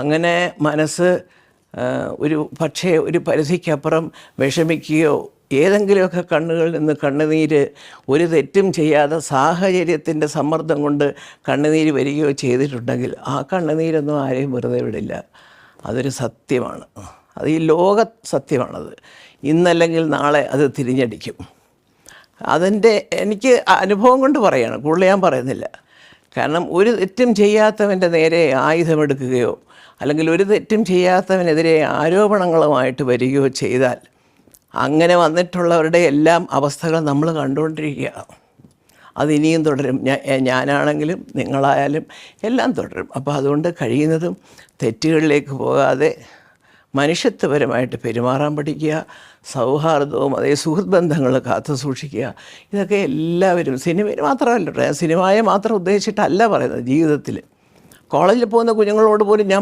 അങ്ങനെ മനസ്സ് ഒരു പക്ഷേ ഒരു പരിധിക്കപ്പുറം വിഷമിക്കുകയോ ഏതെങ്കിലുമൊക്കെ കണ്ണുകളിൽ നിന്ന് കണ്ണുനീര് ഒരു തെറ്റും ചെയ്യാതെ സാഹചര്യത്തിൻ്റെ സമ്മർദ്ദം കൊണ്ട് കണ്ണുനീര് വരികയോ ചെയ്തിട്ടുണ്ടെങ്കിൽ ആ കണ്ണുനീരൊന്നും ആരെയും വെറുതെ വിടില്ല. അതൊരു സത്യമാണ്. അത് ഈ ലോക സത്യമാണത്. ഇന്നല്ലെങ്കിൽ നാളെ അത് തിരിഞ്ഞടിക്കും. അതിൻ്റെ എനിക്ക് അനുഭവം കൊണ്ട് പറയുകയാണ്, കൂടുതൽ ഞാൻ പറയുന്നില്ല. കാരണം ഒരു തെറ്റും ചെയ്യാത്തവൻ്റെ നേരെ ആയുധമെടുക്കുകയോ അല്ലെങ്കിൽ ഒരു തെറ്റും ചെയ്യാത്തവനെതിരെ ആരോപണങ്ങളുമായിട്ട് വരികയോ ചെയ്താൽ അങ്ങനെ വന്നിട്ടുള്ളവരുടെ എല്ലാം അവസ്ഥകൾ നമ്മൾ കണ്ടുകൊണ്ടിരിക്കുകയാണ്. അതിനിയും തുടരും. ഞാനാണെങ്കിലും നിങ്ങളായാലും എല്ലാം തുടരും. അപ്പോൾ അതുകൊണ്ട് കഴിയുന്നതും തെറ്റുകളിലേക്ക് പോകാതെ മനുഷ്യത്വപരമായിട്ട് പെരുമാറാൻ പഠിക്കുക, സൗഹാർദ്ദവും അതേ സുഹൃത്ത് ബന്ധങ്ങൾ കാത്തു സൂക്ഷിക്കുക. ഇതൊക്കെ എല്ലാവരും സിനിമയിൽ മാത്രമല്ല, സിനിമയെ മാത്രം ഉദ്ദേശിച്ചിട്ടല്ല പറയുന്നത്. ജീവിതത്തിൽ കോളേജിൽ പോകുന്ന കുഞ്ഞുങ്ങളോട് പോലും ഞാൻ